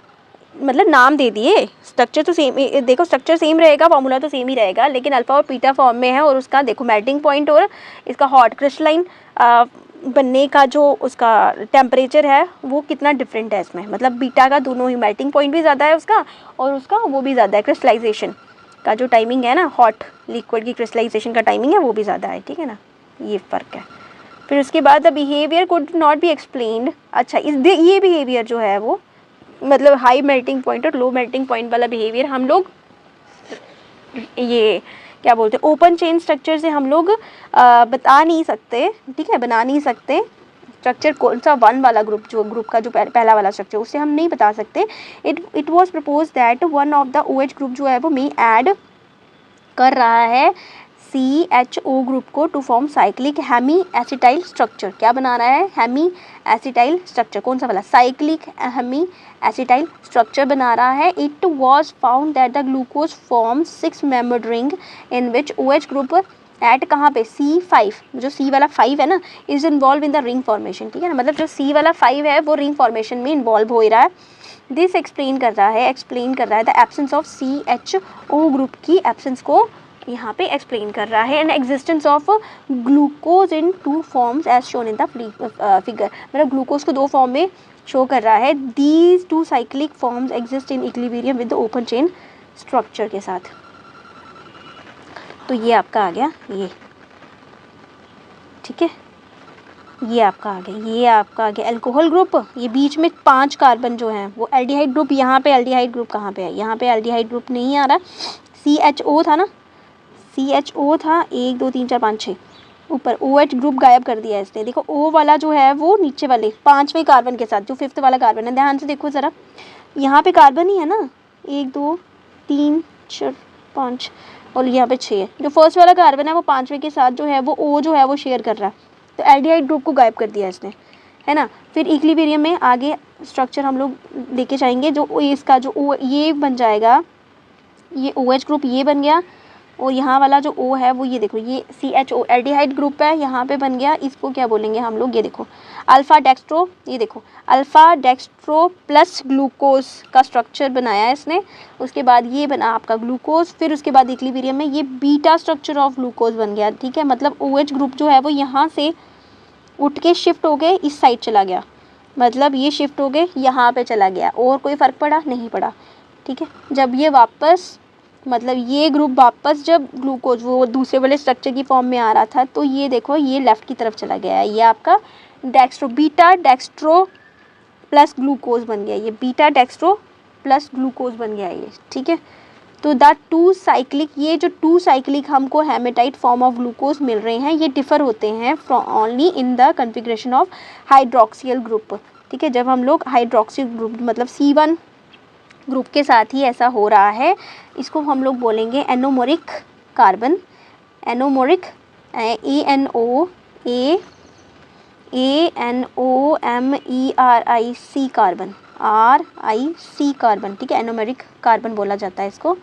A: मतलब नाम दे दिए, स्ट्रक्चर तो सेम, देखो स्ट्रक्चर सेम रहेगा, फॉर्मूला तो सेम ही रहेगा, लेकिन अल्फा और बीटा फॉर्म में है, और उसका देखो मेल्टिंग पॉइंट और इसका हॉट क्रिस्टलाइन बनने का जो उसका टेम्परेचर है वो कितना डिफरेंट है इसमें, मतलब बीटा का दोनों ही मेल्टिंग पॉइंट भी ज़्यादा है उसका, और उसका वो भी ज़्यादा है, क्रिस्टलाइजेशन का जो टाइमिंग है ना, हॉट लिक्विड की क्रिस्टलाइजेशन का टाइमिंग है वो भी ज़्यादा है, ठीक है ना, ये फ़र्क है। फिर उसके बाद the behaviour could not be explained. अच्छा, ये बिहेवियर जो है वो, मतलब हाई मेल्टिंग पॉइंट और लो मेल्टिंग पॉइंट वाला बिहेवियर हम लोग ये क्या बोलते हैं, ओपन चेन स्ट्रक्चर से हम लोग बता नहीं सकते, ठीक है, बना नहीं सकते स्ट्रक्चर कौन सा 1 वाला ग्रुप, जो ग्रुप का जो पहला वाला स्ट्रक्चर, उससे हम नहीं बता सकते। It was propose that one of the OH group जो है वो में ऐड कर रहा है CHO ग्रुप को to form cyclic hemi acetyl structure. क्या बना रहा है, हेमी एसिटाइल स्ट्रक्चर, कौन सा वाला, साइक्लिक हेमी एसिटाइल स्ट्रक्चर बना रहा है। It was found that the glucose form 6 membered ring in which OH group at कहाँ पे C5, जो C वाला 5 है ना, is involve in the ring formation, ठीक है ना, मतलब जो C वाला 5 है वो रिंग फॉर्मेशन में इन्वॉल्व हो रहा है। दिस एक्सप्लेन कर रहा है the absence of CHO group की एब्सेंस को यहाँ पे एक्सप्लेन कर रहा है, and existence of glucose in 2 forms as shown in the figure, मतलब ग्लूकोज को 2 फॉर्म में शो कर रहा है। These 2 cyclic forms exist in equilibrium with the open chain structure के साथ। तो ये आपका आ गया ये, ठीक है, ये आपका आ गया, ये आपका आ गया अल्कोहल ग्रुप। ये बीच में 5 कार्बन जो हैं वो एल्डिहाइड ग्रुप। यहाँ पे एल्डिहाइड ग्रुप कहाँ पे है? यहाँ पे एल्डिहाइड ग्रुप नहीं आ रहा। CHO था ना, CHO था 1 2 3 4 5 6, ऊपर OH ग्रुप गायब कर दिया है इसने। देखो O वाला जो है वो नीचे वाले 5वें कार्बन के साथ, जो 5th वाला कार्बन है, ध्यान से देखो ज़रा, यहाँ पे कार्बन ही है ना, 1 2 3 4 5 और यहाँ पे 6 है। जो फर्स्ट वाला कार्बन है वो 5वें के साथ जो है वो O जो है वो शेयर कर रहा है, तो एल्डिहाइड ग्रुप को गायब कर दिया इसने, है ना। फिर इक्विलिब्रियम में आगे स्ट्रक्चर हम लोग लेके जाएंगे, जो इसका जो O ये बन जाएगा, ये OH ग्रुप ये बन गया, और यहाँ वाला जो O है वो ये देखो, ये CHO एल्डिहाइड ग्रुप है, यहाँ पे बन गया। इसको क्या बोलेंगे हम लोग? ये देखो अल्फ़ा डेक्स्ट्रो, ये देखो अल्फ़ा डेक्स्ट्रो प्लस ग्लूकोज का स्ट्रक्चर बनाया है इसने। उसके बाद ये बना आपका ग्लूकोज, फिर उसके बाद इक्विलिब्रियम में ये बीटा स्ट्रक्चर ऑफ ग्लूकोज बन गया, ठीक है। मतलब OH ग्रुप जो है वो यहाँ से उठ के शिफ्ट हो गए इस साइड चला गया, मतलब ये शिफ्ट हो गए यहाँ पे चला गया, और कोई फ़र्क पड़ा? नहीं पड़ा, ठीक है। जब ये वापस, मतलब ये ग्रुप वापस जब ग्लूकोज वो दूसरे वाले स्ट्रक्चर की फॉर्म में आ रहा था, तो ये देखो ये लेफ़्ट की तरफ चला गया है, ये आपका dextro, beta dextro plus glucose बन गया, ये बीटा डेक्स्ट्रो प्लस ग्लूकोज बन गया ये, ठीक है। तो द 2 साइक्लिक, ये जो 2 साइक्लिक हमको हेमेटाइट फॉर्म ऑफ ग्लूकोज मिल रहे हैं, ये डिफ़र होते हैं from only in the configuration of hydroxyl group, ठीक है। जब हम लोग हाइड्रोक्सियल ग्रुप मतलब C1 ग्रुप के साथ ही ऐसा हो रहा है, इसको हम लोग बोलेंगे anomeric carbon, anomeric, ANOMERIC carbon, RIC carbon, ठीक है। एनोमेरिक कार्बन बोला जाता है इसको,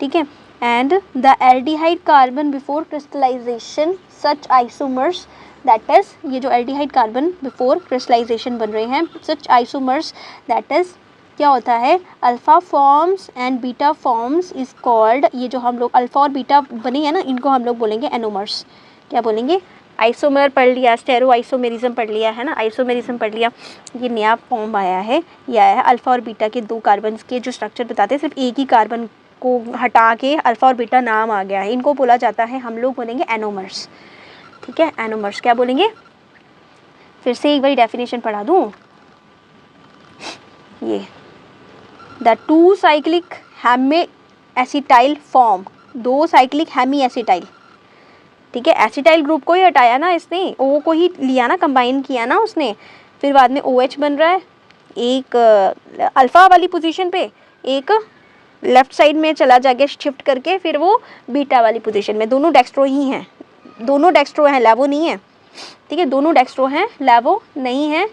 A: ठीक है। And the aldehyde carbon before crystallisation such isomers, that is ये जो एल्डिहाइड कार्बन बिफोर क्रिस्टलाइजेशन बन रहे हैं, सच आइसोमर्स, दैट इज़ क्या होता है? Alpha forms and beta forms is called, ये जो हम लोग अल्फ़ा और बीटा बने हैं ना, इनको हम लोग बोलेंगे एनोमर्स। क्या बोलेंगे? आइसोमर पढ़ लिया, स्टेरो आइसोमेरिज्म पढ़ लिया है ना, आइसोमेरिज्म पढ़ लिया। ये नया फॉर्म आया है, ये आया है अल्फ़ा और बीटा के 2 कार्बन के जो स्ट्रक्चर बताते हैं, सिर्फ एक ही कार्बन को हटा के अल्फ़ा और बीटा नाम आ गया है, इनको बोला जाता है, हम लोग बोलेंगे एनोमर्स, ठीक है। एनोमर्स क्या बोलेंगे? फिर से एक बार डेफिनेशन पढ़ा दूँ, ये the 2 cyclic hemi acetyl form, 2 cyclic hemi acetyl, ठीक है। एसिटाइल ग्रुप को ही हटाया ना इसने, O को ही लिया ना, कंबाइन किया ना उसने, फिर बाद में OH बन रहा है, एक अल्फ़ा वाली पोजीशन पे, एक लेफ़्ट साइड में चला जाके शिफ्ट करके, फिर वो बीटा वाली पोजीशन में। दोनों डेक्स्ट्रो ही हैं, दोनों डेक्स्ट्रो हैं, लैवो नहीं है, ठीक है। दोनों डेक्स्ट्रो हैं, लैवो नहीं है,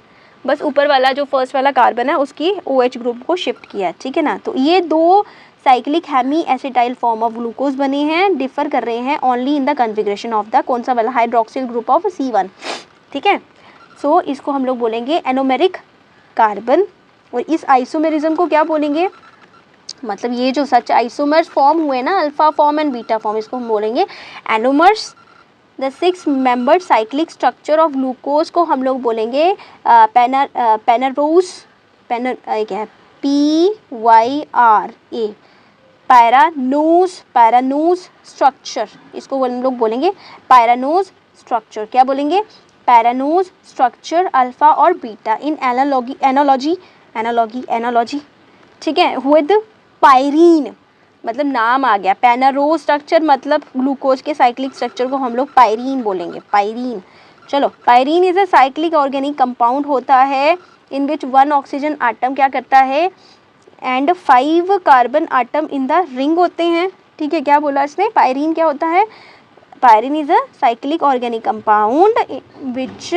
A: बस ऊपर वाला जो फर्स्ट वाला कार्बन है उसकी OH ग्रुप को शिफ्ट किया, ठीक है ना। तो ये 2 cyclic hemi acetyl form of glucose बने हैं, डिफर कर रहे हैं only in the configuration of the कौन सा वाला? हाइड्रोक्सिल ग्रुप ऑफ C1, ठीक है। सो इसको हम लोग बोलेंगे एनोमेरिक कार्बन, और इस आइसोमेरिज्म को क्या बोलेंगे? मतलब ये जो सच आइसोमर्स फॉर्म हुए ना, alpha form and beta form, इसको हम बोलेंगे anomers. The 6 membered cyclic structure of glucose को हम लोग बोलेंगे पैरानोज, क्या है? PYRA, पैरानोज स्ट्रक्चर, इसको हम लोग बोलेंगे पैरानोज स्ट्रक्चर। क्या बोलेंगे? पैरानोज स्ट्रक्चर अल्फ़ा और बीटा इन एनालॉजी, ठीक है, विद पायरीन, मतलब नाम आ गया पैरानोज स्ट्रक्चर, मतलब ग्लूकोज के साइक्लिक स्ट्रक्चर को हम लोग पायरीन बोलेंगे, पायरीन। चलो, pyrene is a cyclic organic compound होता है इन विच 1 ऑक्सीजन आटम क्या करता है and 5 carbon atom in the ring होते हैं, ठीक है। क्या बोला इसने? पायरीन क्या होता है? Pyran is a cyclic organic compound which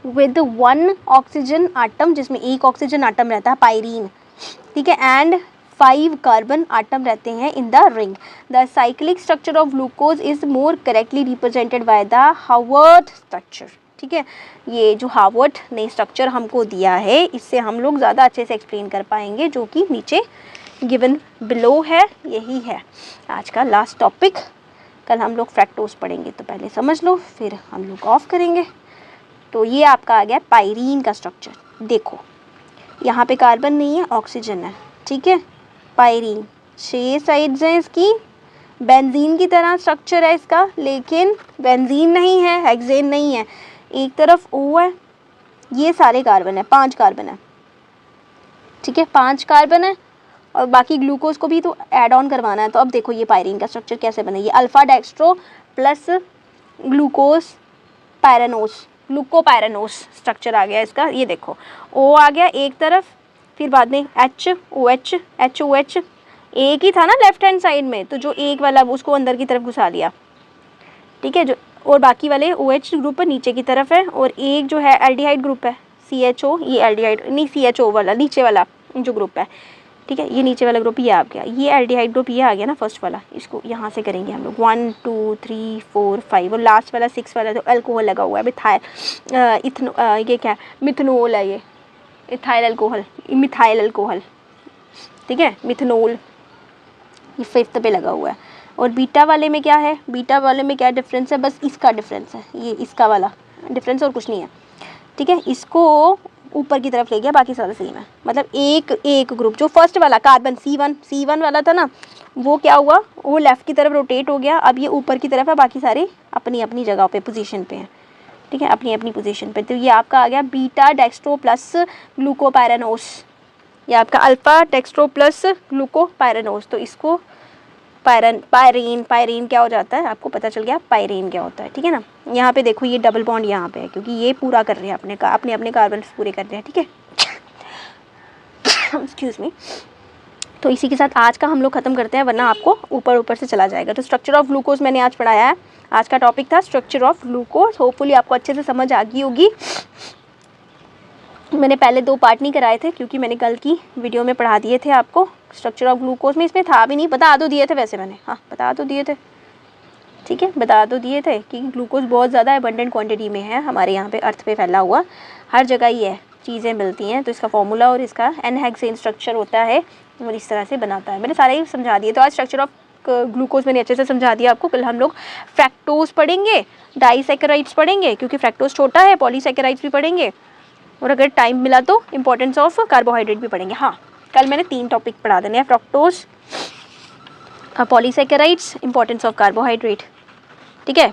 A: with 1 oxygen atom, जिसमें 1 ऑक्सीजन आटम रहता है, पायरीन, ठीक है, एंड 5 कार्बन आटम रहते हैं इन the ring. The cyclic structure of glucose is more correctly represented by the Harvard structure, ठीक है। ये जो हार्वर्ड ने स्ट्रक्चर हमको दिया है, इससे हम लोग ज़्यादा अच्छे से एक्सप्लेन कर पाएंगे, जो कि नीचे गिवन बिलो है। यही है आज का लास्ट टॉपिक। कल हम लोग फ्रैक्टोज पढ़ेंगे, तो पहले समझ लो, फिर हम लोग ऑफ करेंगे। तो ये आपका आ गया पायरीन का स्ट्रक्चर। देखो यहाँ पे कार्बन नहीं है, ऑक्सीजन है, ठीक है। पायरीन 6 साइड्स हैं इसकी, बेंजीन की तरह स्ट्रक्चर है इसका, लेकिन बेंजीन नहीं है, हेक्सेन नहीं है, एक तरफ O है, ये सारे कार्बन है, 5 कार्बन है, ठीक है, 5 कार्बन है, और बाकी ग्लूकोज को भी तो ऐड ऑन करवाना है। तो अब देखो ये पायरीन का स्ट्रक्चर कैसे बना, ये alpha dextro plus glucose pyranose, glucopyranose structure आ गया इसका। ये देखो O आ गया एक तरफ, फिर बाद में HOH, HOH एक ही था ना लेफ्ट हैंड साइड में, तो जो एक वाला उसको अंदर की तरफ घुसा दिया, ठीक है, जो और बाकी वाले OH ग्रुप नीचे की तरफ है, और एक जो है एल्डिहाइड ग्रुप है CHO, ये एल्डिहाइड नहीं, CHO वाला नीचे वाला जो ग्रुप है, ठीक है, ये नीचे वाला ग्रुप ये आ गया, ये एल्डिहाइड ग्रुप ये आ गया ना फर्स्ट वाला, इसको यहाँ से करेंगे हम लोग 1 2 3 4 5, और लास्ट वाला 6 वाला तो अल्कोहल लगा हुआ है, मिथाइल ये क्या है, मिथनोल है, ये इथाइल अल्कोहल, मिथाइल अल्कोहल, ठीक है, मिथनोल, ये 5th पे लगा हुआ है। और बीटा वाले में क्या है, बीटा वाले में क्या डिफरेंस है, बस इसका डिफरेंस है, ये इसका वाला डिफरेंस और कुछ नहीं है, ठीक है, इसको ऊपर की तरफ ले गया, बाकी सारा सेम है, मतलब एक ग्रुप जो फर्स्ट वाला कार्बन C1 वाला था ना, वो क्या हुआ, वो लेफ्ट की तरफ रोटेट हो गया, अब ये ऊपर की तरफ है, बाकी सारे अपनी अपनी जगह पे पोजीशन पे हैं, ठीक है, अपनी अपनी पोजीशन पे। तो ये आपका आ गया बीटा डेक्स्ट्रो प्लस ग्लूकोपायरानोस, ये आपका अल्फा डेक्स्ट्रो प्लस ग्लूकोपायरानोस, तो इसको पायरीन क्या हो जाता है, आपको पता चल गया पायरीन क्या होता है, ठीक है ना। यहाँ पे देखो ये डबल बॉन्ड यहाँ पे है, क्योंकि ये पूरा कर रहे हैं अपने कार्बन पूरे कर रहे हैं, ठीक है, एक्सक्यूज मी। तो इसी के साथ आज का हम लोग ख़त्म करते हैं, वरना आपको ऊपर से चला जाएगा। तो स्ट्रक्चर ऑफ ग्लूकोज मैंने आज पढ़ाया है, आज का टॉपिक था स्ट्रक्चर ऑफ ग्लूकोज, होपफुली आपको अच्छे से समझ आ गई होगी। मैंने पहले 2 पार्ट नहीं कराए थे, क्योंकि मैंने कल की वीडियो में पढ़ा दिए थे आपको स्ट्रक्चर ऑफ ग्लूकोज में, इसमें था भी नहीं, बता तो दिए थे वैसे मैंने, हाँ बता तो दिए थे, ठीक है, बता तो दिए थे कि ग्लूकोज बहुत ज़्यादा अबंडेंट क्वांटिटी में है हमारे यहाँ पे अर्थ पे फैला हुआ, हर जगह ही है, चीज़ें मिलती हैं, तो इसका फॉर्मूला और इसका n-हेक्सेन स्ट्रक्चर होता है और इस तरह से बनाता है। मैंने सारे ही समझा दिए, तो आज स्ट्रक्चर ऑफ ग्लूकोज मैंने अच्छे से समझा दिया आपको। कल हम लोग फ्रैक्टोज पढ़ेंगे, डाइसैकेराइड्स पढ़ेंगे, क्योंकि फ्रैक्टोज छोटा है, पॉलीसैकेराइड्स भी पढ़ेंगे, और अगर टाइम मिला तो इंपॉर्टेंस ऑफ कार्बोहाइड्रेट भी पढ़ेंगे। हाँ, कल मैंने 3 टॉपिक पढ़ा देने हैं, fructose, polysaccharides, importance of carbohydrate, ठीक है,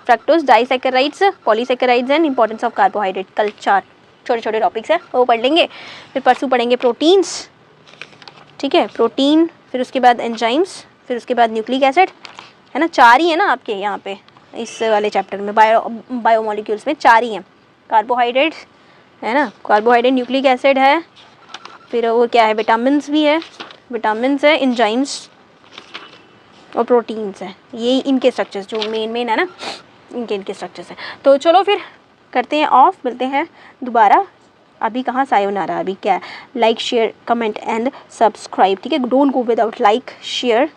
A: fructose, disaccharides, polysaccharides and importance of carbohydrate, कल 4 छोटे छोटे टॉपिक्स हैं, वो पढ़ लेंगे। फिर परसों पढ़ेंगे प्रोटीन्स, ठीक है, प्रोटीन, फिर उसके बाद एंजाइम्स, फिर उसके बाद न्यूक्लिक एसिड, है ना, 4 ही है ना आपके यहाँ पे इस वाले चैप्टर में, बायोमोलिक्यूल्स में 4 ही हैं, कार्बोहाइड्रेट है ना, कार्बोहाइड्रेट, न्यूक्लिक एसिड है, फिर वो क्या है, विटामिन्स भी है, विटामिन्स है, एंजाइम्स और प्रोटीन्स है, ये इनके स्ट्रक्चर्स जो मेन है ना, इनके स्ट्रक्चर्स हैं। तो चलो फिर करते हैं ऑफ, मिलते हैं दोबारा। अभी कहाँ सायोनारा, अभी क्या है, like share comment and subscribe, ठीक है, don't go without like share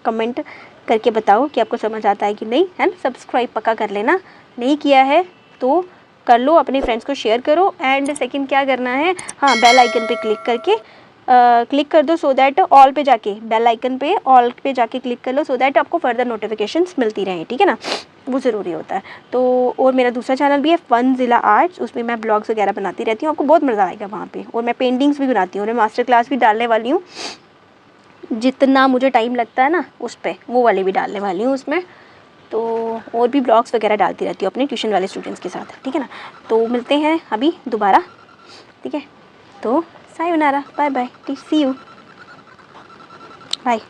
A: comment करके बताओ कि आपको समझ आता है कि नहीं, है ना, सब्सक्राइब पक्का कर लेना, नहीं किया है तो कर लो, अपने फ्रेंड्स को शेयर करो। एंड सेकंड क्या करना है, हाँ, बेल आइकन पे क्लिक करके क्लिक कर दो, सो दैट ऑल पे जाके, बेल आइकन पे ऑल पे जाके क्लिक कर लो, सो दैट आपको फर्दर नोटिफिकेशंस मिलती रहें, ठीक है ना, वो ज़रूरी होता है। तो और मेरा दूसरा चैनल भी है फनजिला आर्ट्स, उसमें मैं ब्लॉग्स वगैरह बनाती रहती हूँ, आपको बहुत मज़ा आएगा वहाँ पे, और मैं पेंटिंग्स भी बनाती हूँ, और मैं मास्टर क्लास भी डालने वाली हूँ, जितना मुझे टाइम लगता है ना उस पर, वो वाली भी डालने वाली हूँ उसमें। तो और भी ब्लॉग्स वगैरह डालती रहती हूँ अपने ट्यूशन वाले स्टूडेंट्स के साथ, ठीक है ना। तो मिलते हैं अभी दोबारा, ठीक है, तो sayonara, bye bye, see you, bye.